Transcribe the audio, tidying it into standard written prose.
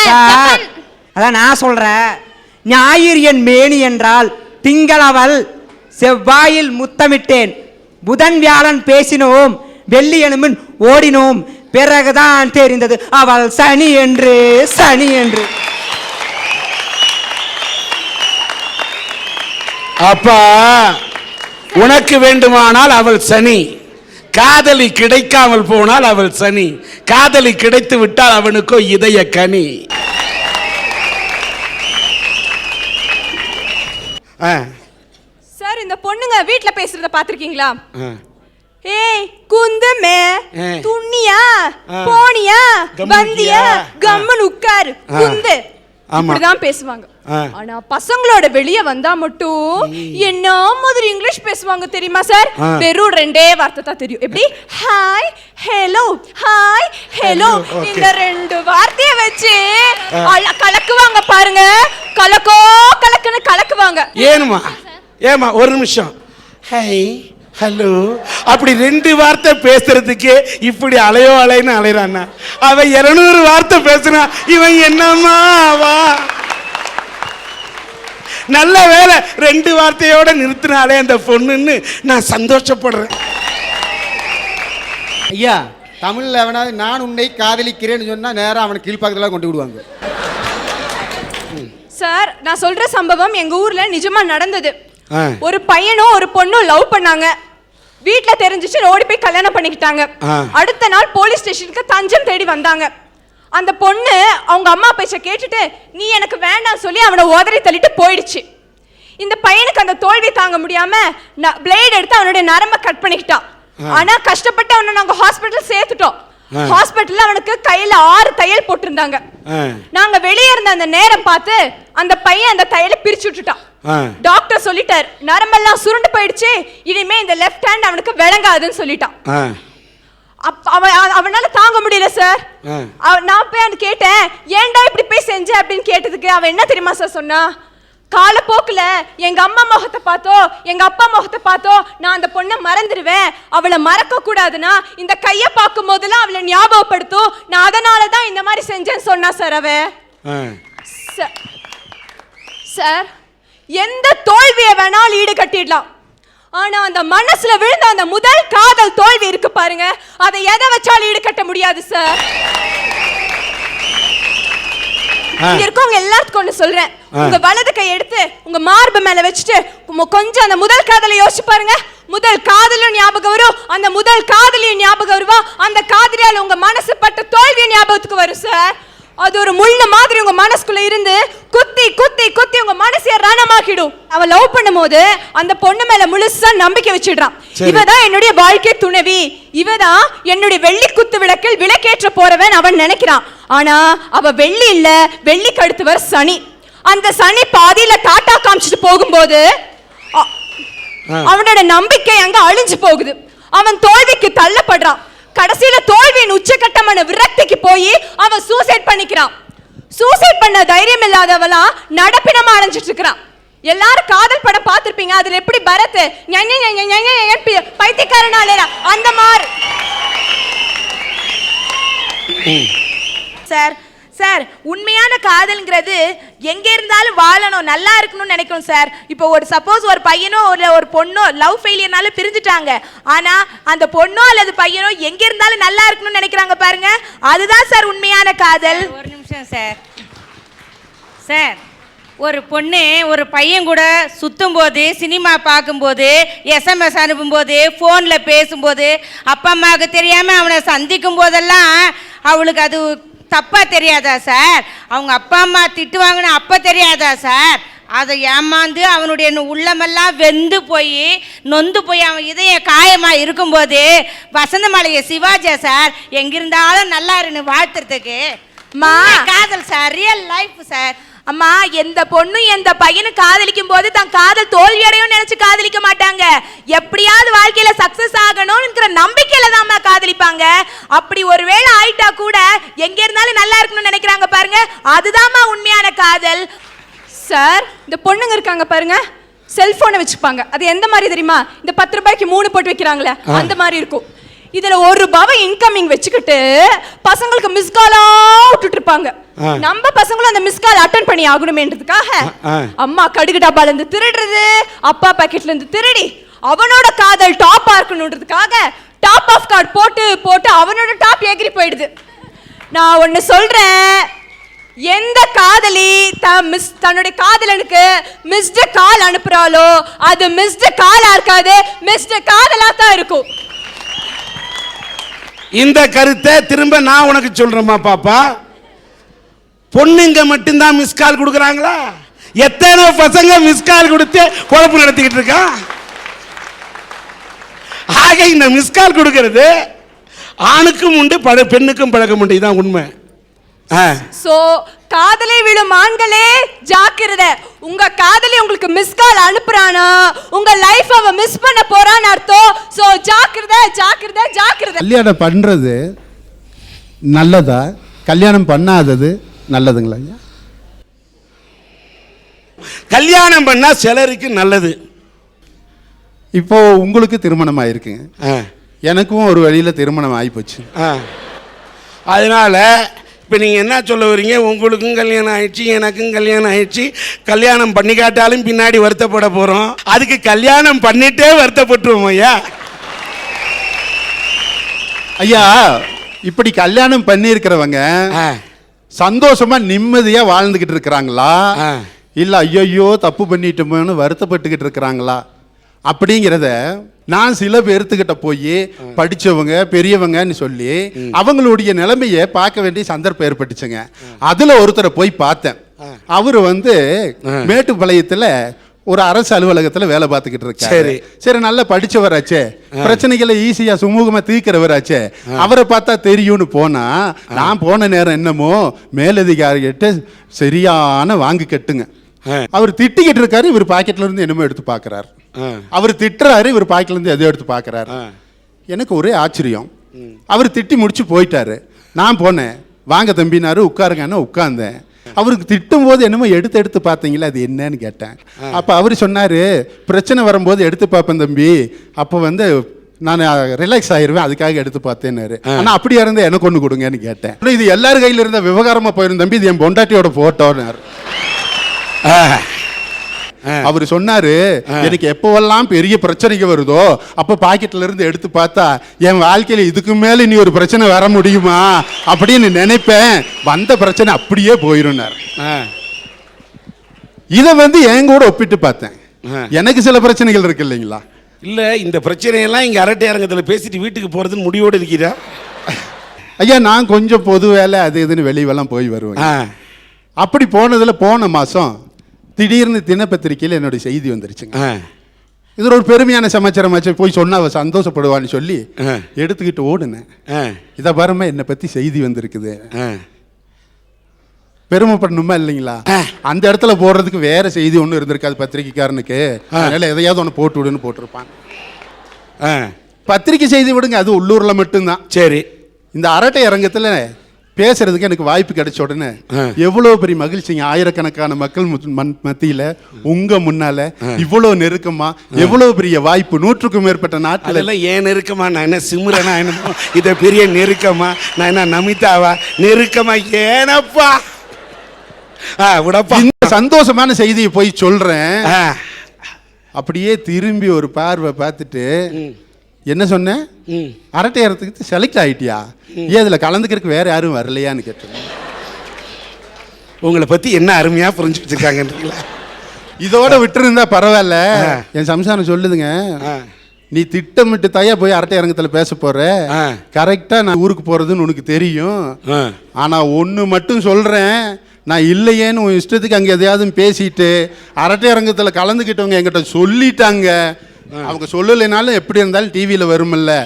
Sir அதான் நான் சொல்றேன். ஞாயிறு என் மேனி என்றால் திங்களவள் செவ்வாயில் முத்தமிட்டேன், புதன் வியாழன் பேசினோம், வெள்ளி எனுமின் ஓடினோம், பிறகுதான் தெரிந்தது அவள் சனி என்று. சனி என்று. அப்பா உனக்கு வேண்டுமானால் அவள் சனி, காதலி கிடைக்காமல் போனால் அவள் சனி, காதலி கிடைத்து விட்டால் அவனுக்கோ இதய கனி. சார் இந்த பொண்ணுங்க வீட்ல பேசுறத பாத்திருக்கீங்களா? ஏய் குந்துமே துண்ணியா போனியா வந்தியா கம்மன் உட்காரு குந்து இப்படிதான் பேசுவாங்க. ஆனா பசங்களோட வெளிய வந்தா மட்டும் என்ன மாதிரி இங்கிலீஷ் பேசுவாங்க தெரியுமா சார்? வெறும் 2 வார்த்தை தான் தெரியும். எப்படி? ஹாய் ஹலோ ஹாய் ஹலோ, இந்த 2 வார்த்தையை வச்சு கலக்குவாங்க பாருங்க. கலக்கோ கலக்குன்னு கலக்குவாங்க. ஏமா ஒரு நிமிஷம். ஹாய் ஹலோ அப்படி 2 வார்த்தை பேசுறதுக்கு இப்படி அலையோ அலைன்னு அலைறான்னா, அவன் 200 வார்த்தை பேசுனா இவன் என்னம்மா வா. நல்ல வேலை 2 வார்த்தையோட நிறுத்தினாலே அந்த பொண்ணுன்னு நான் சந்தோஷப்படுறேன். ஐயா தமிழ்ல எவனாவது நான் உன்னை காதலிக்கிறேன்னு சொன்னா நேரம் அவனை கீழ்பாக்கத்துல கொண்டு விடுவாங்க. சார் நான் சொல்ற சம்பவம் எங்க ஊர்ல நிஜமா நடந்தது. ஒரு பையனும் ஒரு பொண்ணும் லவ் பண்ணாங்க. வீட்ல தெரிஞ்சிச்சு, ஓடி போய் கல்யாணம் பண்ணிக்கிட்டாங்க. அடுத்த நாள் போலீஸ் ஸ்டேஷனுக்கு தஞ்சம் தேடி வந்தாங்க. அந்த பொண்ணு அவங்க அம்மா பேச்ச கேட்டுட்டு நீ எனக்கு வேண்டாம் சொல்லி அவனை உதறி தள்ளிட்டு போயிடுச்சு. இந்த பையனுக்கு அந்த தோல்வி தாங்க முடியாம பிளேட் எடுத்து அவனுடைய நரம்ப கட் பண்ணிக்கிட்டான். ஆனா கஷ்டப்பட்டு அவனை நாங்க ஹாஸ்பிட்டல் சேர்த்துட்டோம். ஹாஸ்பிட்டல்ல அவனுக்கு கையில 6 தையல் போட்டிருந்தாங்க. நாங்க வெளியே இருந்த அந்த நேரம் பார்த்து அந்த பையன் அந்த தையலை பிரிச்சு விட்டுட்டான். டாக்டர் சொல்லிட்டார் நரம்பெல்லாம் சுருண்டு போயிடுச்சு, இனிமே இந்த லெஃப்ட் ஹேண்ட் அவனுக்கு விளங்காதுன்னு சொல்லிட்டான். அவனால தாங்க முடியல சார். நான் போய் கேட்டேன் ஏன்டா இப்படி போய் செஞ்ச அப்படின்னு கேட்டதுக்கு அவன் என்ன தெரியுமா சார் சொன்னா? காலப்போக்குல எங்க அம்மா முகத்தை பார்த்தோ எங்க அப்பா முகத்தை பார்த்தோ நான் அந்த பொண்ணை மறந்துடுவேன், அவளை மறக்க கூடாதுன்னா இந்த கையை பார்க்கும் போதெல்லாம் அவளை ஞாபகப்படுத்தும், நான் அதனாலதான் இந்த மாதிரி செஞ்சேன்னு சொன்னா சார். அவ சார் எந்த தோல்வியை வேணாலும் ஈடு கட்டிடலாம், ஆனா அந்த மனசுல விழுந்த அந்த முதல் காதல் தோல்வி இருக்கு பாருங்க, அதை எதை வச்சாலும் ஈடு கட்ட முடியாது சார். இங்க இருக்கவங்க எல்லாத்துக்கும் ஒண்ணு சொல்றேன், உங்க வலது கை எடுத்து உங்க மார்பு மேல வச்சுட்டு கொஞ்சம் அந்த முதல் காதலை யோசிச்சு பாருங்க. முதல் காதலும் ஞாபகம் வரும், அந்த முதல் காதலியும் ஞாபகம் வருவா, அந்த காதலியால உங்க மனசு பட்ட தோல்வியும் ஞாபகத்துக்கு வரும் சார். அது ஒரு முள்ள மாதிரி உங்க மனசுக்குள்ள இருந்து குத்தி குத்தி குத்தி உங்க மனசைய ரணமாக்கிடும். அவ லவ் பண்ணும்போது அந்த பொண்ணு மேல முழுசா நம்பிக்கை வச்சிடுறான். இவதான் என்னுடைய வாழ்க்கை துணைவி, இவதான் என்னுடைய வெள்ளி குத்து விளக்கில் விளக்கேற்ற போறவன் அவன் நினைக்கிறான். ஆனா அவ வெள்ளி இல்ல, வெள்ளிக்கு அடுத்தவர் சனி. அந்த சனி பாதியில டாட்டா காமிச்சிட்டு போகும்போது அவனோட நம்பிக்கை அங்க அழிஞ்சு போகுது. அவன் தோல்விக்கு தள்ளப்படுறான். கடைசியில தோல்வியின் உச்சகட்டமான விரக்திக்கு போய் அவன் சூசைட் பண்ணிக்கிறான். சூசைட் பண்ண தைரியம் இல்லாதவளா நடப்பினமா அலைஞ்சிட்டு இருக்கிறான். எல்லாரும் காதல் படம் பார்த்திருப்பீங்க, அதுல எப்படி பரத் பைத்தியக்காரனால அந்த மாதிரி சார். சார் உண்மையான காதல்ங்கிறது எங்க இருந்தாலும் வாழணும், நல்லா இருக்கணும்னு நினைக்கணும் சார். இப்போ ஒரு சப்போஸ் ஒரு பையனோ ஒரு பொண்ணோ லவ் ஃபெயிலியர்னால பிரிஞ்சுட்டாங்க, ஆனா அந்த பொண்ணோ அல்லது பையனோ எங்க இருந்தாலும் நல்லா இருக்கணும்னு நினைக்கிறாங்க பாருங்க, அதுதான் சார் உண்மையான காதல். ஒரு நிமிஷம் சார். சார் ஒரு பொண்ணு ஒரு பையன் கூட சுத்தும் போது, சினிமா பார்க்கும்போது, எஸ்எம்எஸ் அனுப்பும்போது, ஃபோனில் பேசும்போது, அப்பா அம்மாவுக்கு தெரியாமல் அவனை சந்திக்கும் போதெல்லாம் அவளுக்கு அது தப்பா தெரியாதா சார்? அவங்க அப்பா அம்மா திட்டுவாங்கன்னு அப்ப தெரியாதா சார்? அதை ஏமாந்து அவனுடைய உள்ளமெல்லாம் வெந்து போய் நொந்து போய் அவன் இதய காயமா இருக்கும்போது வசந்த மலைய சிவாஜி சார் எங்கிருந்தாலும் நல்லா இருந்து வாழ்த்துறதுக்கு காதல் சார், ரியல் லைஃப் சார். அம்மா எந்த பொண்ணு எந்த பையனு காதலிக்கும் போது தான் காதல் தோல்வி அடையும் நினைச்சு காதலிக்க மாட்டாங்க. எப்படியாவது வாழ்க்கையில சக்சஸ் ஆகணும்ங்கிற நம்பிக்கையில தான் காதலிப்பாங்க. அப்படி ஒருவேளை ஆயிட்டா கூட எங்க இருந்தாலும் நல்லா இருக்கணும்னு நினைக்கிறாங்க பாருங்க, அதுதான்மா உண்மையான காதல். சார் இந்த பொண்ணுங்க இருக்காங்க பாருங்க, செல்போனை வச்சுப்பாங்க. அது எந்த மாதிரி தெரியுமா? இந்த 10 ரூபாய்க்கு 3 போட்டு வைக்கிறாங்களே அந்த மாதிரி இருக்கும். இதுல 1 ரூபாவை இன்கமிங் வச்சுக்கிட்டு பசங்களுக்கு மிஸ்காலா விட்டுட்டு இருப்பாங்க. நம்ம பசங்களும் அந்த மிஸ் கால் அட்டெண்ட் பண்ணி ஆகணுமேன்றதுக்காக அம்மா கடுகு டப்பால இருந்து திருடுறது, அப்பா பாக்கெட்ல இருந்து திருடி அவனோட காதல் டாப்பா இருக்கணும்ன்றதுக்காக டாப் ஆஃப் கார்டு போட்டு போட்டு அவனோட டாப் எகிரி போயிடுது. நான் ஒன்னு சொல்றேன், எந்த காதலி தன்னுடைய காதலனுக்கு மிஸ்டு கால் அனுப்புறாளோ அது மிஸ்டு காலா இருக்காது, மிஸ்டு காதலா தான் இருக்கும். இந்த கருத்தை திரும்ப நான் உனக்கு சொல்றேம்மா பாப்பா. பொண்ணுங்க மட்டும்தான் மிஸ் கால் கொடுக்குறாங்களா? எத்தனை பசங்க மிஸ் கால் கொடுத்து குழப்பம் நடத்திக்கிட்டு இருக்கா? ஆக இந்த மிஸ் கால் கொடுக்கிறது ஆணுக்கும் உண்டு பெண்ணுக்கும் பழக்கம் உண்டு. இதான் உண்மை. சோ காதலை விழும் ஆண்களே ஜாக்கிரதை. உங்க காதலி உங்களுக்கு மிஸ் கால் அனுப்புறானா உங்க லைஃப் அவ மிஸ் பண்ண போறான்னு அர்த்தம். சோ ஜாக்கிரதை ஜாக்கிரதை ஜாக்கிரதை. கல்யாணம் பண்றது நல்லதா, கல்யாணம் பண்ணாதது நல்லதுங்களா? கல்யாணம் பண்ணா சிலருக்கு நல்லது. இப்போ உங்களுக்கு திருமணம் ஆயிருக்குங்க, எனக்கும் ஒரு வழியில திருமணம் ஆயிப்போச்சு. அதனால இப்போ நீங்கள் என்ன சொல்ல வரீங்க? உங்களுக்கும் கல்யாணம் ஆயிடுச்சு, எனக்கும் கல்யாணம் ஆயிடுச்சு, கல்யாணம் பண்ணி காட்டாலும் பின்னாடி வருத்தப்பட போகிறோம், அதுக்கு கல்யாணம் பண்ணிட்டே வருத்தப்பட்டுருவோம் ஐயா. ஐயா, இப்படி கல்யாணம் பண்ணி இருக்கிறவங்க சந்தோஷமா நிம்மதியா வாழ்ந்துகிட்டு இருக்கிறாங்களா, இல்ல ஐயோ தப்பு பண்ணிட்டோமோன்னு வருத்தப்பட்டுக்கிட்டு இருக்கிறாங்களா அப்படிங்கிறத நான் சில பேர்த்துக்கிட்ட போய் படிச்சவங்க பெரியவங்கன்னு சொல்லி அவங்களுடைய நிலைமையை பார்க்க வேண்டிய சந்தர்ப்பம் ஏற்பட்டுச்சுங்க. அதுல ஒருத்தரை போய் பார்த்தேன். அவரு மேட்டுப்பாளையத்துல ஒரு அரசு அலுவலகத்துல வேலை பார்த்துக்கிட்டு இருக்காரு. சரி, நல்லா படிச்சவராச்சே, பிரச்சனைகளை ஈஸியா சுமூகமா தீர்க்கிறவராச்சே, அவரை பார்த்தா தெரியும்னு போனா நான் போன நேரம் என்னமோ மேலதிகாரிகிட்ட சரியான வாங்கி கட்டுங்க. அவர் திட்டிக்கிட்டு இருக்காரு, இவர் பாக்கெட்ல இருந்து என்னமோ எடுத்து பாக்குறாரு. அவர் திட்டுறாரு, இவர் பாக்கெட்ல இருந்து எதோ எடுத்து பாக்குறாரு. எனக்கு ஒரே ஆச்சரியம். அவர் திட்டி முடிச்சு போயிட்டாரு. நான் போனேன், வாங்க தம்பினாரு, உட்காருங்கன்னு உட்கார்ந்தேன். அவருக்கு திட்டும் போது என்னமோ எடுத்து பார்த்தீங்களா, அது என்னன்னு கேட்டேன். அப்ப அவரு சொன்னாரு, பிரச்சனை வரும்போது எடுத்து பார்ப்பேன் தம்பி, அப்போ நான் ரிலாக்ஸ் ஆயிருவேன், அதுக்காக எடுத்து பார்த்தேன்னாரு. ஆனா அப்படியா இருந்தா எனக்கு ஒண்ணு கொடுங்கன்னு கேட்டேன். இது எல்லாரும் கையில இருந்த விவகாரமா போயிருந்த தம்பி, இது என் பொண்டாட்டியோட போட்டோன்னாரு. அவர் சொன்னாரு, எனக்கு எப்பவெல்லாம் பெரிய பிரச்சனைக்கு வருதோ அப்ப பாக்கெட்ல இருந்து எடுத்து பார்த்தா என் வாழ்க்கையில இதுக்கு மேல இனி ஒரு பிரச்சனை வர முடியுமா அப்படின்னு நினைப்பேன், வந்த பிரச்சனை அப்படியே போயிரும். இத என் கூட ஒப்பிட்டு பார்த்தேன். எனக்கு சில பிரச்சனைகள் இருக்கு இல்லைங்களா? இல்ல, இந்த பிரச்சனையெல்லாம் இங்க அரட்டை அரங்கத்துல பேசிட்டு வீட்டுக்கு போறதுன்னு முடிவோடு இருக்கிறா? ஐயா, நான் கொஞ்சம் பொது வேலை அது இதுன்னு வெளியெல்லாம் போய் வருவேன். அப்படி போனதுல போன மாசம் திடீர்னு தினப்பத்திரிகையில் என்னுடைய செய்தி வந்துருச்சுங்க. இது ஒரு பெருமையான சமாச்சாரமாச்சு, போய் சொன்னா அவ சந்தோஷப்படுவான்னு சொல்லி எடுத்துக்கிட்டு ஓடுனேன். இதை பாருமா, என்னை பத்தி செய்தி வந்திருக்குது, பெருமைப்படணுமா இல்லைங்களா? அந்த இடத்துல போடுறதுக்கு வேற செய்தி ஒன்றும் இருந்திருக்காது பத்திரிகைக்காரனுக்கு, அதனால எதையாவது ஒன்று போட்டு விடுன்னு போட்டிருப்பான். பத்திரிகை செய்தி விடுங்க, அது உள்ளூர்ல மட்டும்தான். சரி, இந்த அரட்டை அரங்கத்துல பேசுறதுக்கு எனக்கு வாய்ப்பு கிடைச்ச உடனே எவ்வளவு பெரிய மகிழ்ச்சிங்க. ஆயிரக்கணக்கான மக்கள் மத்தியில உங்க முன்னால இவ்வளவு நெருக்கமா, எவ்வளவு பெரிய வாய்ப்பு. 100க்கும் மேற்பட்ட நாட்டுல ஏன் நெருக்கமா? நான் என்ன சிம்ரனா? என்ன இத பெரிய நெருக்கமா? நான் என்ன நமிதாவா? நெருக்கமா ஏனப்பா? விடப்பா. இந்த சந்தோஷமான செய்தியை போய் சொல்றேன். அப்படியே திரும்பி ஒரு பார்வை பார்த்துட்டு என்ன சொன்னேன், அரட்டை ஏறத்துக்கு செலக்ட் ஆயிட்டியா, ஏன் இதுல கலந்துக்கிறதுக்கு வேற யாரும் வரலையான்னு கேட்டேன். உங்களை பத்தி என்ன அருமையா புரிஞ்சு வச்சிருக்காங்க. இதோட விட்டு இருந்தா பரவாயில்ல. என் சம்சாரம் சொல்லுதுங்க, நீ திட்டமிட்டு தாயா போய் அரட்டை அரங்கத்துல பேச போற, கரெக்டா நான் ஊருக்கு போறதுன்னு உனக்கு தெரியும். ஆனா ஒண்ணு மட்டும் சொல்றேன், நான் இல்லையேன்னு உன் இஷ்டத்துக்கு அங்க எதையாவது பேசிட்டு அரட்டை அரங்கத்துல கலந்துக்கிட்டவங்க என்கிட்ட சொல்லிட்டாங்க. அவங்க சொல்லலைனாலும் எப்படி இருந்தாலும் டிவியில வரும்ல,